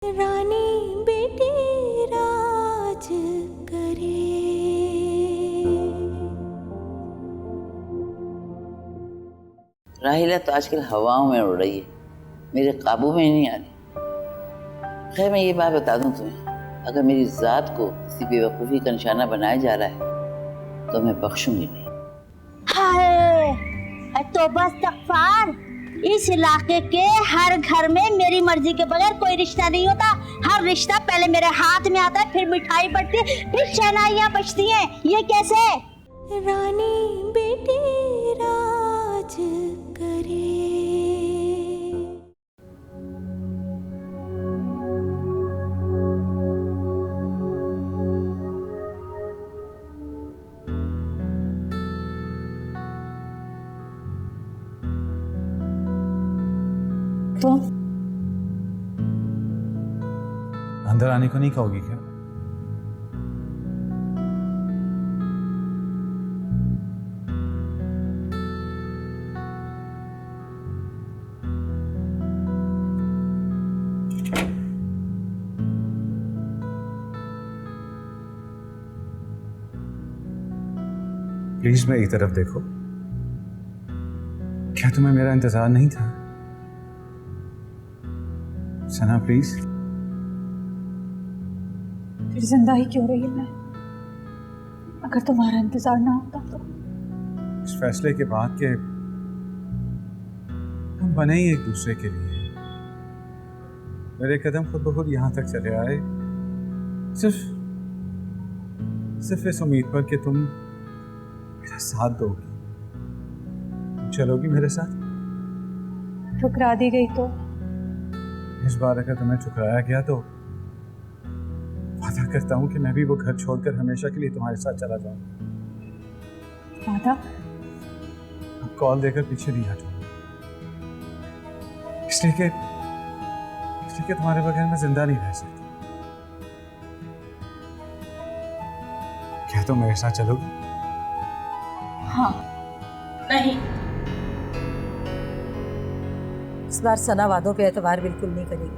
रानी बेटी राज करे। राहिला तो आजकल हवाओं में उड़ रही है, मेरे काबू में ही नहीं आ रही। खैर मैं ये बात बता दूं तुम्हें, अगर मेरी जात को किसी बेवकूफ़ी का निशाना बनाया जा रहा है तो मैं बख्शूंगी नहीं। हाय तो बस इस्तग़फ़ार, इस इलाके के हर घर में मेरी मर्जी के बगैर कोई रिश्ता नहीं होता। हर रिश्ता पहले मेरे हाथ में आता है, फिर मिठाई बढ़ती है, फिर शहनाइयाँ बजती हैं। ये कैसे? रानी बेटी राज करे। तो अंदर आने को नहीं कहोगी क्या? प्लीज मेरी तरफ देखो। क्या तुम्हें मेरा इंतजार नहीं था? सना प्लीज। फिर जिंदा ही क्यों रही मैं, अगर तुम्हारा इंतजार ना होता तो? इस फैसले के बाद के हम बने ही एक दूसरे के लिए। मेरे कदम खुद ब खुद यहाँ तक चले आए, सिर्फ इस उम्मीद पर कि तुम मेरा साथ दोगी। चलोगी मेरे साथ? ठुकरा दी गई तो? इस बार अगर तुम्हें ठुकराया गया तो वादा करता हूँ कि मैं भी वो घर छोड़कर हमेशा के लिए तुम्हारे साथ चला जाऊंगा। वादा? अब कॉल देकर पीछे नहीं हटूंगा, इसलिए कि तुम्हारे बगैर मैं जिंदा नहीं रह सकती। क्या तुम मेरे साथ चलोगी? हाँ। नहीं, इस बार सना वादों पे एतबार बिल्कुल नहीं करेगी।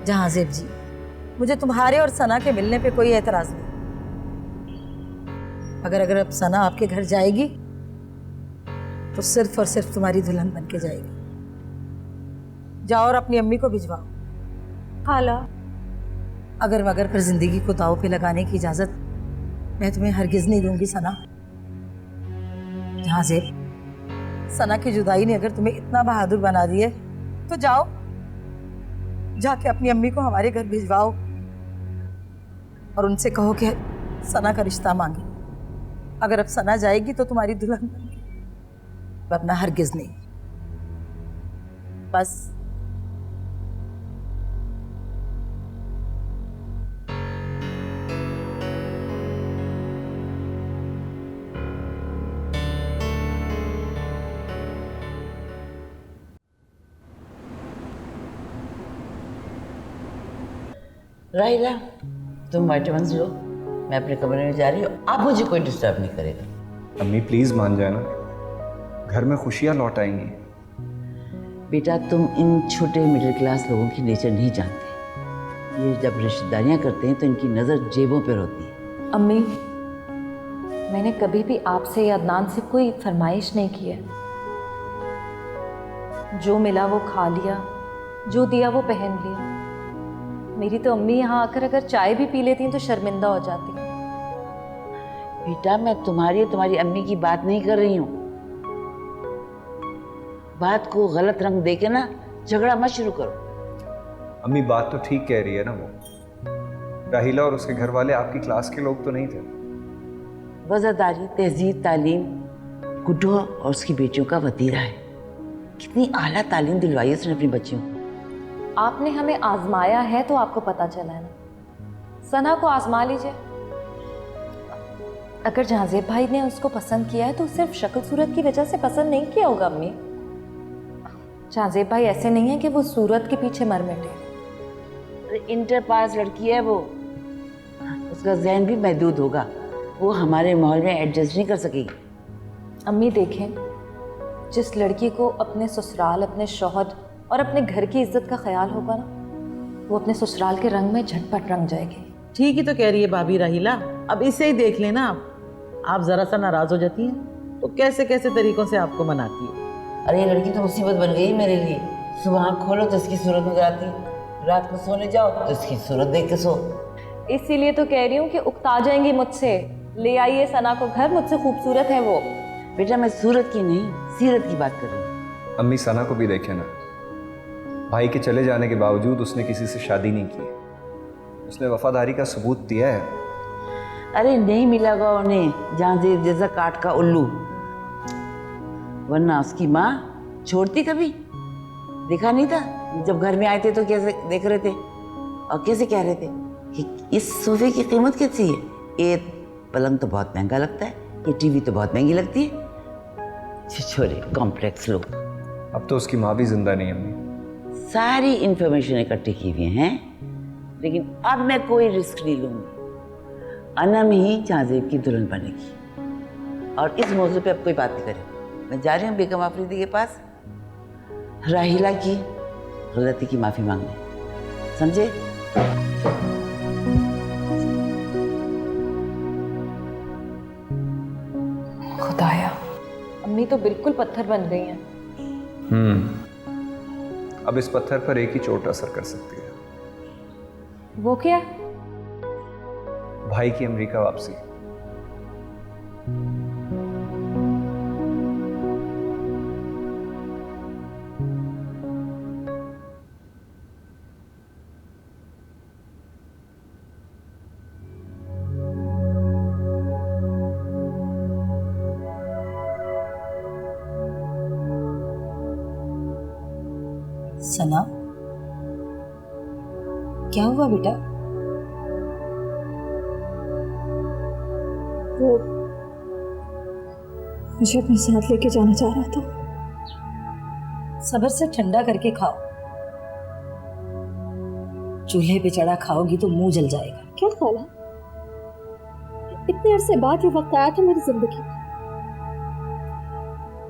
जहांज़ेब जी, मुझे तुम्हारे और सना के मिलने पे कोई एतराज नहीं, अगर अब सना आपके घर जाएगी तो सिर्फ और सिर्फ तुम्हारी दुल्हन बन के जाएगी। जाओ और अपनी अम्मी को भिजवाओ। खाला, अगर फिर जिंदगी को दांव पे लगाने की इजाजत मैं तुम्हें हरगिज नहीं दूंगी सना। जहांज़ेब, सना की जुदाई ने अगर तुम्हें इतना बहादुर बना दिए तो जाओ, जाके अपनी अम्मी को हमारे घर भिजवाओ और उनसे कहो कि सना का रिश्ता मांगे। अगर अब सना जाएगी तो तुम्हारी दुल्हन बनेगी, वरना हरगिज नहीं। बस राहिला, तुम विटामिन्स लो, मैं अपने कमरे में जा रही हूँ। आप मुझे कोई डिस्टर्ब नहीं करेगा। अम्मी प्लीज मान जाए ना, घर में खुशियां लौट आएंगी। बेटा, तुम इन छोटे मिडिल क्लास लोगों की नेचर नहीं जानते। ये जब रिश्तेदारियां करते हैं तो इनकी नज़र जेबों पर होती है। अम्मी, मैंने कभी भी आपसे या अदनान से कोई फरमाइश नहीं की है। जो मिला वो खा लिया, जो दिया वो पहन लिया। मेरी तो अम्मी यहाँ आकर अगर चाय भी पी लेती तो शर्मिंदा हो जाती। बेटा, मैं तुम्हारी अम्मी की बात नहीं कर रही हूँ। बात को गलत रंग देके ना झगड़ा मत शुरू करो। अम्मी बात तो ठीक कह रही है ना, वो राहिला और उसके घर वाले आपकी क्लास के लोग तो नहीं थे। वज़ादारी, तहजीब, तालीम गुड्डो और उसकी बेटियों का वतीरा है। कितनी आला तालीम दिलवाई है उसने अपनी बच्चियों को। आपने हमें आजमाया है तो आपको पता चला है ना। सना को आजमा लीजिए। अगर जहांज़ेब भाई ने उसको पसंद किया है तो सिर्फ शक्ल सूरत की वजह से पसंद नहीं किया होगा अम्मी। जहांज़ेब भाई ऐसे नहीं है कि वो सूरत के पीछे मर मिटे। इंटर पास लड़की है वो, उसका जहन भी महदूद होगा, वो हमारे माहौल में एडजस्ट नहीं कर सकेगी। अम्मी देखें, जिस लड़की को अपने ससुराल, अपने शौहर और अपने घर की इज्जत का ख्याल होगा ना, वो अपने ससुराल के रंग में झटपट रंग जाएगी। ठीक ही तो कह रही है भाभी राहिला, अब इसे ही देख लेना आप जरा सा नाराज हो जाती हैं तो कैसे कैसे तरीकों से आपको मनाती है। अरे ये लड़की तो मुसीबत बन गई मेरे लिए। सुबह आँख खोलो तो इसकी सूरत नजर आती, रात को सोने जाओ तो इसकी सूरत देख के सो। इसीलिए तो कह रही हूँ कि उकता जाएंगी मुझसे। ले आइए सना को घर, मुझसे खूबसूरत है वो। बेटा मैं सूरत की नहीं, सीरत की बात कर रही हूँ। अम्मी सना को भी देखे ना, भाई के चले जाने के बावजूद उसने किसी से शादी नहीं की। उसने वफादारी का सबूत दिया है। अरे नहीं मिलेगा उन्हें जहाँ जैसा काट का उल्लू, वरना उसकी माँ छोड़ती कभी? देखा नहीं था जब घर में आए थे तो कैसे देख रहे थे और कैसे कह रहे थे कि इस सोफे की कीमत कैसी है? ये पलंग तो बहुत महंगा लगता है, ये टीवी तो बहुत महंगी लगती है। छोरे कॉम्प्लेक्स लोग। अब तो उसकी माँ भी जिंदा नहीं अम्मी। सारी इंफॉर्मेशन इकट्ठी की हुई हैं, लेकिन अब मैं कोई रिस्क नहीं लूँगी। अनम ही जहाज़ेब की दुल्हन बनेगी और इस मौजू पे अब कोई बात नहीं करे। मैं जा रही हूँ बेगम आफरीदी के पास राहिला की गलती की माफ़ी मांगने, समझे? खुदाया, अम्मी तो बिल्कुल पत्थर बन गई हैं। अब इस पत्थर पर एक ही चोट असर कर सकती है। वो क्या? भाई की अमेरिका वापसी। सना, क्या हुआ बेटा? वो मुझे अपने साथ लेके जाना चाह रहा था। सब्र से ठंडा करके खाओ, चूल्हे पे चढ़ा खाओगी तो मुंह जल जाएगा। क्या खाला, इतने अरसे बाद ये वक्त आया था मेरी जिंदगी में।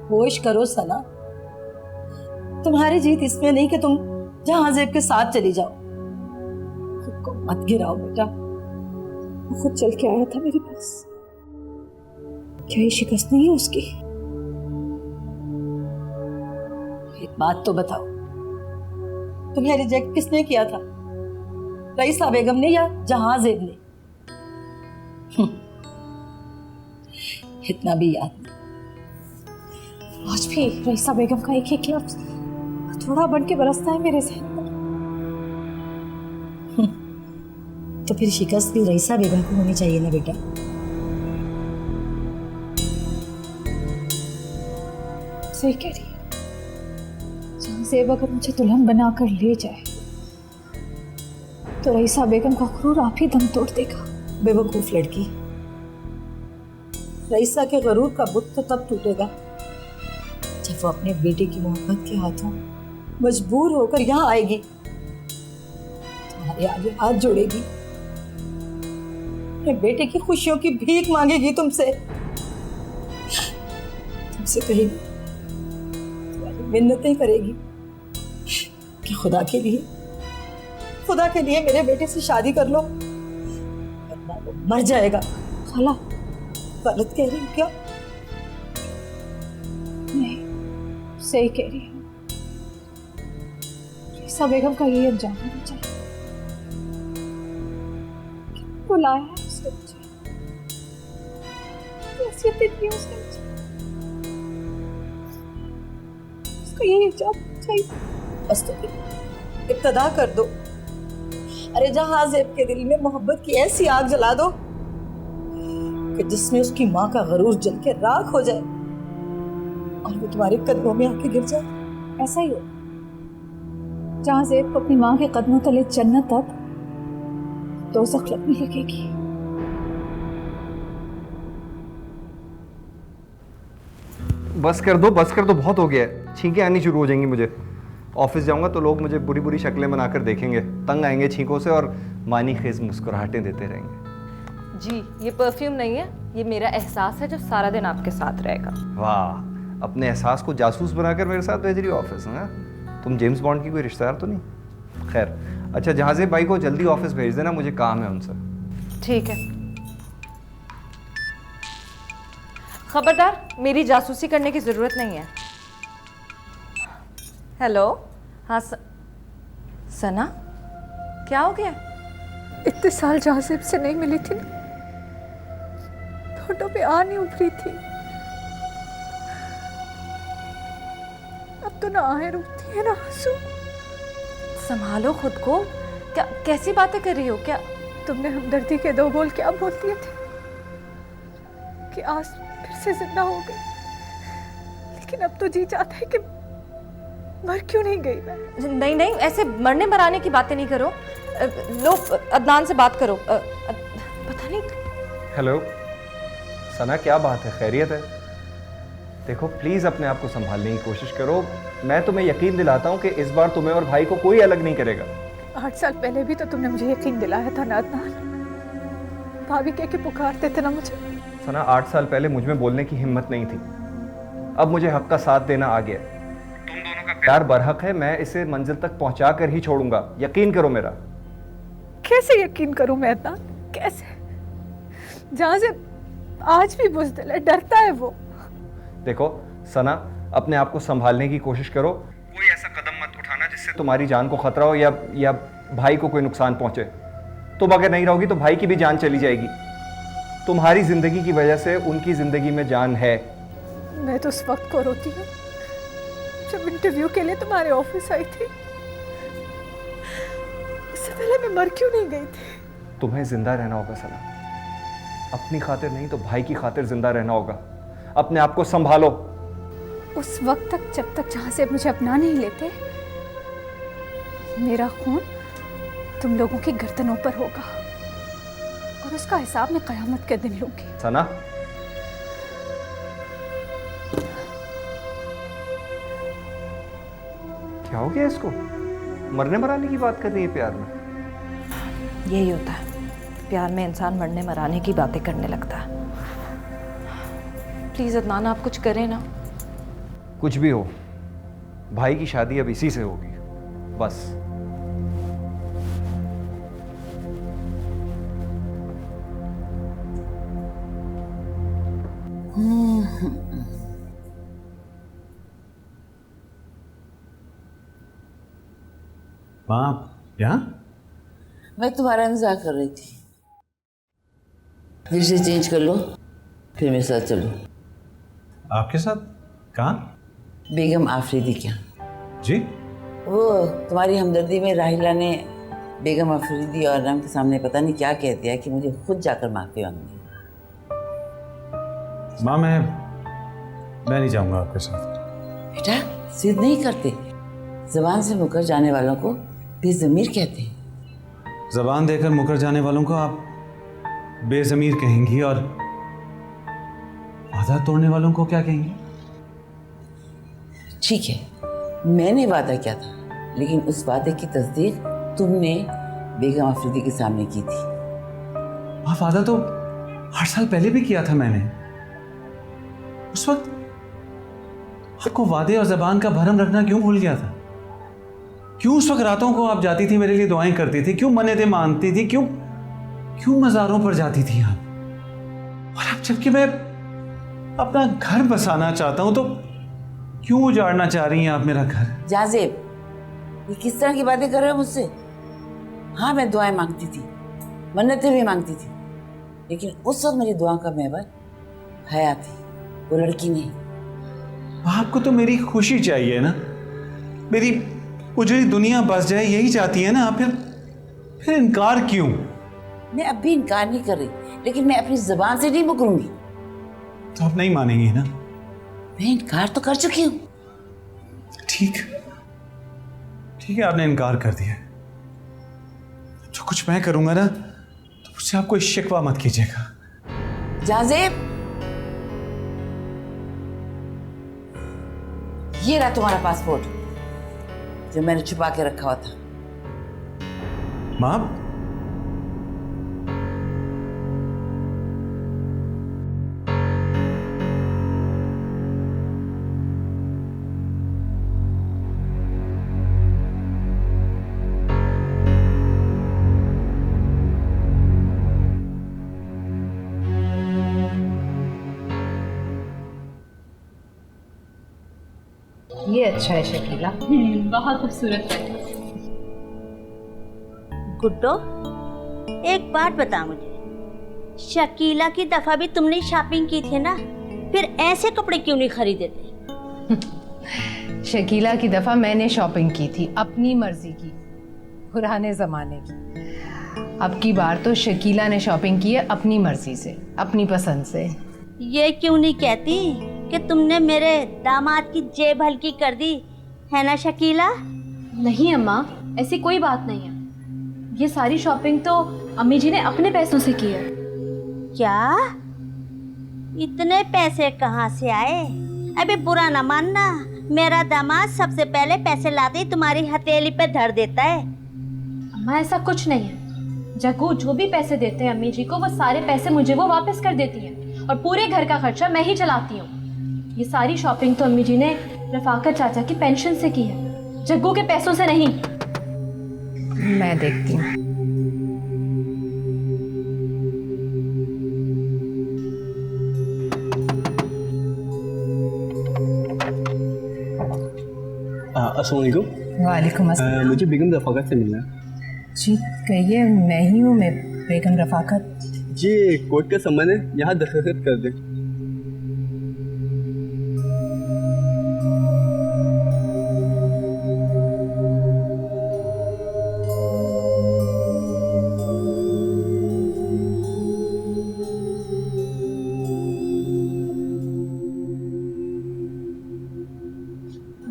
होश करो सना, तुम्हारी जीत इसमें नहीं कि तुम जहाज़ेब के साथ चली जाओ। खुद को मत गिराओ बेटा। वो खुद चल के आया था मेरे पास। क्या ये शिकस्त नहीं है उसकी? एक बात तो बताओ, तुम्हें रिजेक्ट किसने किया था, रईसा बेगम ने या जहाज़ेब ने? इतना भी याद नहीं। आज भी रईसा बेगम का एक एक लफ्ज थोड़ा बन के बरसता है मेरे जहन पर। तो फिर शिकस्त भी रईसा बेगम को होनी चाहिए ना बेटा। सही कह रही है। जहाज़ेब अगर मुझे दुल्हन बनाकर ले जाए तो रईसा बेगम का गुरूर आप ही दम तोड़ देगा। बेवकूफ लड़की, रईसा के गरूर का बुत तो तब टूटेगा जब वो अपने बेटे की मोहब्बत के हाथों मजबूर होकर यहाँ आएगी, तुम्हारे आगे हाथ जोड़ेगी, अपने बेटे की खुशियों की भीख मांगेगी तुमसे कहेगी, तुम्हारी मिन्नतें करेगी कि खुदा के लिए मेरे बेटे से शादी कर लो, वरना वो मर जाएगा। खाला, गलत कह रही हूँ क्या? नहीं, सही कह रही हूँ। रईसा बेगम का ये अंजाम होना चाहिए। बुलाया है उसने मुझे, हैसियत दी उसने मुझे, उसका ये अंजाम चाहिए। बस तो इब्तदा कर दो। अरे जहाज़ेब के दिल में मोहब्बत की ऐसी आग जला दो कि जिसमें उसकी माँ का गरूर जल के राख हो जाए और वो तुम्हारे कदमों में आके गिर जाए। ऐसा ही हो। जहाज़ेब को अपनी माँ के कदमों तले जन्नत तक दोज़ख लगने लगेगी। बस कर दो, बहुत हो गया है। छींकें आनी शुरू हो जाएंगी मुझे। ऑफिस जाऊंगा तो लोग मुझे बुरी बुरी शक्लें बनाकर देखेंगे, तंग आएंगे छींकों से और मानी खेज मुस्कुराहटें देते रहेंगे। जी, ये परफ्यूम नहीं है, ये मेरा एहसास है जो सारा दिन आपके साथ रहेगा। वाह, अपने एहसास को जासूस बनाकर मेरे साथ भेज रही हो ऑफिस। हाँ, तुम जेम्स बॉन्ड की कोई रिश्तेदार तो नहीं? खैर, अच्छा जहाज़ेब भाई को जल्दी ऑफिस भेज देना, मुझे काम है उनसे। ठीक है। खबरदार, मेरी जासूसी करने की जरूरत नहीं है। हेलो, हाँ सना, क्या हो गया? इतने साल जासिब से नहीं मिली थी ना, होठों पे आ नहीं उभरी थी। अब तो ना आहें रुकती है ना आंसू। संभालो खुद को। क्या कैसी बातें कर रही हो? क्या तुमने हमदर्दी के 2 बोल क्या बोल दिए थे कि आज फिर से जिंदा हो गई, लेकिन अब तो जी चाहता है कि मर क्यों नहीं गई मैं। नहीं नहीं, ऐसे मरने मराने की बातें नहीं करो। लो अदनान से बात करो। पता नहीं। हेलो सना, क्या बात है? खैरियत है? देखो प्लीज़ अपने आप को संभालने की कोशिश करो। मैं तुम्हें यकीन दिलाता हूँ कि इस बार तुम्हें और भाई को कोई अलग नहीं करेगा। 8 साल पहले भी तो तुमने मुझे यकीन दिलाया था ना अदनान। भाभी कह के पुकारते थे ना मुझे। सना, 8 साल पहले मुझ में बोलने की हिम्मत नहीं थी, अब मुझे हक का साथ देना आ गया। तुम दोनों का प्यार बरहक है, मैं इसे मंजिल तक पहुंचा कर ही छोड़ूंगा, यकीन करो मेरा। कैसे यकीन करूं मैं अदनान, कैसे? जहां से आज भी बुज़दिल है, डरता है वो। देखो सना, अपने आप को संभालने की कोशिश करो। कोई ऐसा कदम मत उठाना जिससे तुम्हारी जान को खतरा हो या भाई को कोई नुकसान पहुंचे। तुम अगर नहीं रहोगी तो भाई की भी जान चली जाएगी। तुम्हारी जिंदगी की वजह से उनकी जिंदगी में जान है। मैं तो उस वक्त को रोती हूँ जब इंटरव्यू के लिए तुम्हारे ऑफिस आई थी। इससे पहले मैं मर क्यों नहीं गई थी? तुम्हें जिंदा रहना होगा सना, अपनी खातिर नहीं तो भाई की खातिर जिंदा रहना होगा। अपने आप को संभालो। उस वक्त तक जब तक जहां से मुझे अपना नहीं लेते, मेरा खून तुम लोगों की गर्दनों पर होगा और उसका हिसाब मैं कयामत के दिन लूंगी। सना, क्या हो गया इसको? मरने मराने की बात कर रही है प्यार में? यही होता है, प्यार में इंसान मरने मराने की बातें करने लगता है। प्लीज अदनान, आप कुछ करें ना। कुछ भी हो, भाई की शादी अब इसी से होगी, बस। माँ यहाँ? मैं तुम्हारा इंतजार कर रही थी। फिर से चेंज कर लो, फिर मेरे साथ चलो। आपके साथ? कहाँ? बेगम आफरीदी क्या? जी? वो तुम्हारी हमदर्दी में राहिला ने बेगम आफरीदी और रम के सामने पता नहीं क्या कह दिया कि मुझे खुद जाकर माफी मांगनी है। माँ मैं नहीं जाऊँगा आपके साथ। बेटा, जिद नहीं करते। जबान से मुकर जाने वालों को बेज़मीर कहते हैं। जबान देकर मुकर जाने वालों को आप बेज़मीर कहेंगी और वादा तोड़ने वालों को क्या कहेंगी? ठीक है, मैंने वादा किया था, लेकिन उस वादे की तस्दीक तुमने बेगम आफरीदी के सामने की थी। हाँ, वादा तो 8 साल पहले भी किया था मैंने। उस वक्त आपको वादे और जबान का भरम रखना क्यों भूल गया था? क्यों उस वक्त रातों को आप जाती थी, मेरे लिए दुआएं करती थी? क्यों मन्नतें मानती थी? क्यों मज़ारों पर जाती थी आप? और अब जबकि मैं अपना घर बसाना चाहता हूं तो क्यों उजाड़ना चाह रही हैं आप मेरा घर? जाजेब, ये किस तरह की बातें कर रहे हो मुझसे? हाँ, मैं दुआएं मांगती थी, मन्नतें भी मांगती थी, लेकिन उस वक्त मेरी दुआ का महवर हया थी, वो लड़की नहीं। आपको तो मेरी खुशी चाहिए ना, मेरी उजड़ी दुनिया बस जाए, यही चाहती है ना आप? फिर इनकार क्यों? मैं अब भी इनकार नहीं कर रही, लेकिन मैं अपनी जुबान से नहीं मुकरूंगी। तो आप नहीं मानेंगी ना? मैं इनकार तो कर चुकी हूँ। ठीक है, आपने इनकार कर दिया। जो कुछ मैं करूंगा ना, तो मुझसे आप कोई शिकवा मत कीजिएगा। जाजेब, ये रहा तुम्हारा पासपोर्ट जो मैंने छुपा के रखा हुआ था। माँ, अच्छा है शकीला। बहुत खूबसूरत है। गुड्डो, एक बात बता मुझे, शकीला की दफा भी तुमने शॉपिंग की थी ना, फिर ऐसे कपड़े क्यों नहीं खरीदे थे? शकीला की दफा मैंने शॉपिंग की थी अपनी मर्जी की, पुराने जमाने की। अब की बार तो शकीला ने शॉपिंग की है अपनी मर्जी से, अपनी पसंद से। ये क्यों नहीं कहती कि तुमने मेरे दामाद की जेब हल्की कर दी है ना शकीला? नहीं अम्मा, ऐसी कोई बात नहीं है। ये सारी शॉपिंग तो अम्मी जी ने अपने पैसों से की है। क्या? इतने पैसे कहाँ से आए? अबे बुरा ना मानना, मेरा दामाद सबसे पहले पैसे लाते ही तुम्हारी हथेली पे धर देता है। अम्मा ऐसा कुछ नहीं है। जग्गू जो भी पैसे देते हैं अम्मी जी को, वो सारे पैसे मुझे वो वापस कर देती हैं और पूरे घर का खर्चा मैं ही चलाती हूँ। ये सारी शॉपिंग तो अम्मी जी ने रफाकत चाचा की पेंशन से की है, जग्गू के पैसों से नहीं। मैं देखती हूँ। अस्सलाम वालेकुम। वालेकुम अस्सलाम। मुझे बेगम रफ़ाकत से मिलना है। जी कहिए, मैं ही हूँ, मैं बेगम रफाकत। जी कोर्ट का सम्मन है, यहाँ दस्तखत कर दें।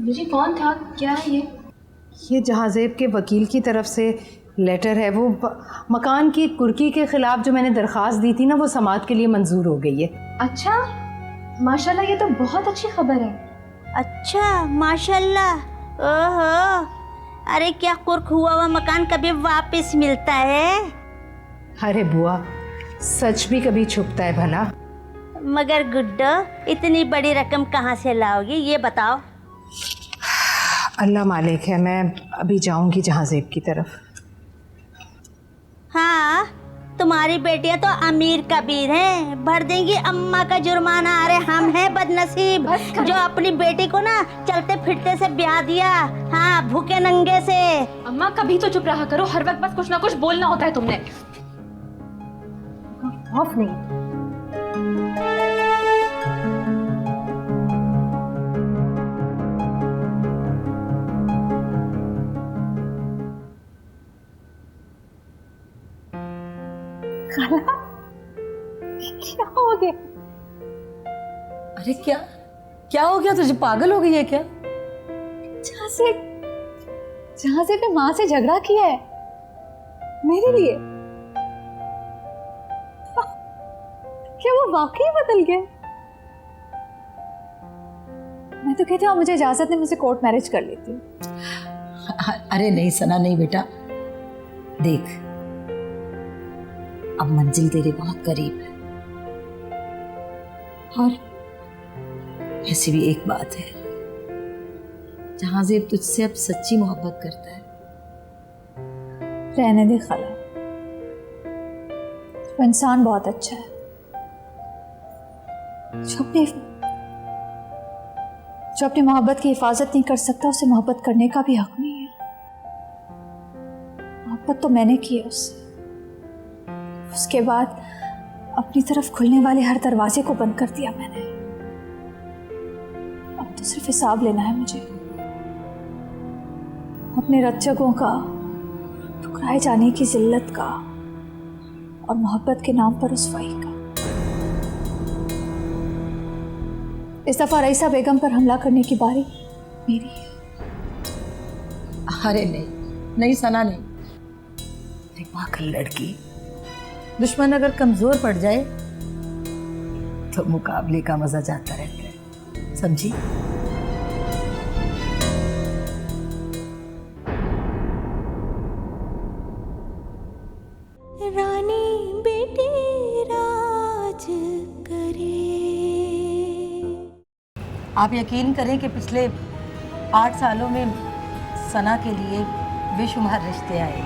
जी कौन था, क्या है ये जहाज़ेब के वकील की तरफ से लेटर है। वो मकान की कुर्की के ख़िलाफ़ जो मैंने दरख्वास्त दी थी ना, वो समाअत के लिए मंजूर हो गई है। अच्छा, माशाल्लाह, ये तो बहुत अच्छी खबर है। अच्छा माशाल्लाह। ओहो, अरे क्या कुर्क हुआ हुआ मकान कभी वापस मिलता है? अरे बुआ, सच भी कभी छुपता है भला। मगर गुड्डो, इतनी बड़ी रकम कहाँ से लाओगी, ये बताओ। अल्लाह मालिक है, मैं अभी जाऊंगी जहाज़ेब की तरफ। हाँ, तुम्हारी बेटियां तो अमीर कबीर हैं, भर देंगी अम्मा का जुर्माना। अरे हम हैं बदनसीब जो अपनी बेटी को ना चलते फिरते से ब्याह दिया, हाँ, भूखे नंगे से। अम्मा कभी तो चुप रहा करो, हर वक्त बस कुछ ना कुछ बोलना होता है तुमने। ऑफ नहीं। क्या हो गया? अरे क्या क्या हो गया तुझे? पागल हो गई है क्या? जहाँ से माँ से झगड़ा किया है मेरे लिए। क्या वो वाकई बदल गए? मैं तो कहती हूँ मुझे इजाजत नहीं, मुझे कोर्ट मैरिज कर लेती हूँ। अरे नहीं सना, नहीं बेटा, देख अब मंजिल तेरे बहुत करीब है। और ऐसी भी एक बात है, जहाज़ेब तुझसे अब सच्ची मोहब्बत करता है। रहने दे खाला, वो इंसान बहुत अच्छा है। जो अपनी मोहब्बत की हिफाजत नहीं कर सकता, उसे मोहब्बत करने का भी हक नहीं है। मोहब्बत तो मैंने की है उससे, उसके बाद अपनी तरफ खुलने वाले हर दरवाजे को बंद कर दिया मैंने। अब तो सिर्फ हिसाब लेना है मुझे, अपने रज्जकों का, ठुकराए जाने की जिल्लत का और मोहब्बत के नाम पर रुसवाई का। इस दफा रईसा बेगम पर हमला करने की बारी मेरी है। अरे नहीं नहीं सना, नहीं। पागल लड़की, दुश्मन अगर कमजोर पड़ जाए तो मुकाबले का मजा जाता रहता है, समझी? रानी बेटी राज करे। आप यकीन करें कि पिछले 8 सालों में सना के लिए बेशुमार रिश्ते आए,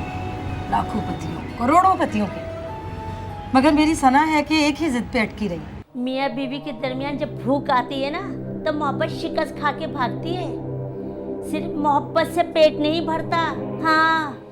लाखों पतियों, करोड़ों पतियों के, मगर मेरी सना है कि एक ही जिद पे अटकी रही। मियाँ बीवी के दरमियान जब भूख आती है ना, तो मोहब्बत शिकस्त खा के भागती है। सिर्फ मोहब्बत से पेट नहीं भरता, हाँ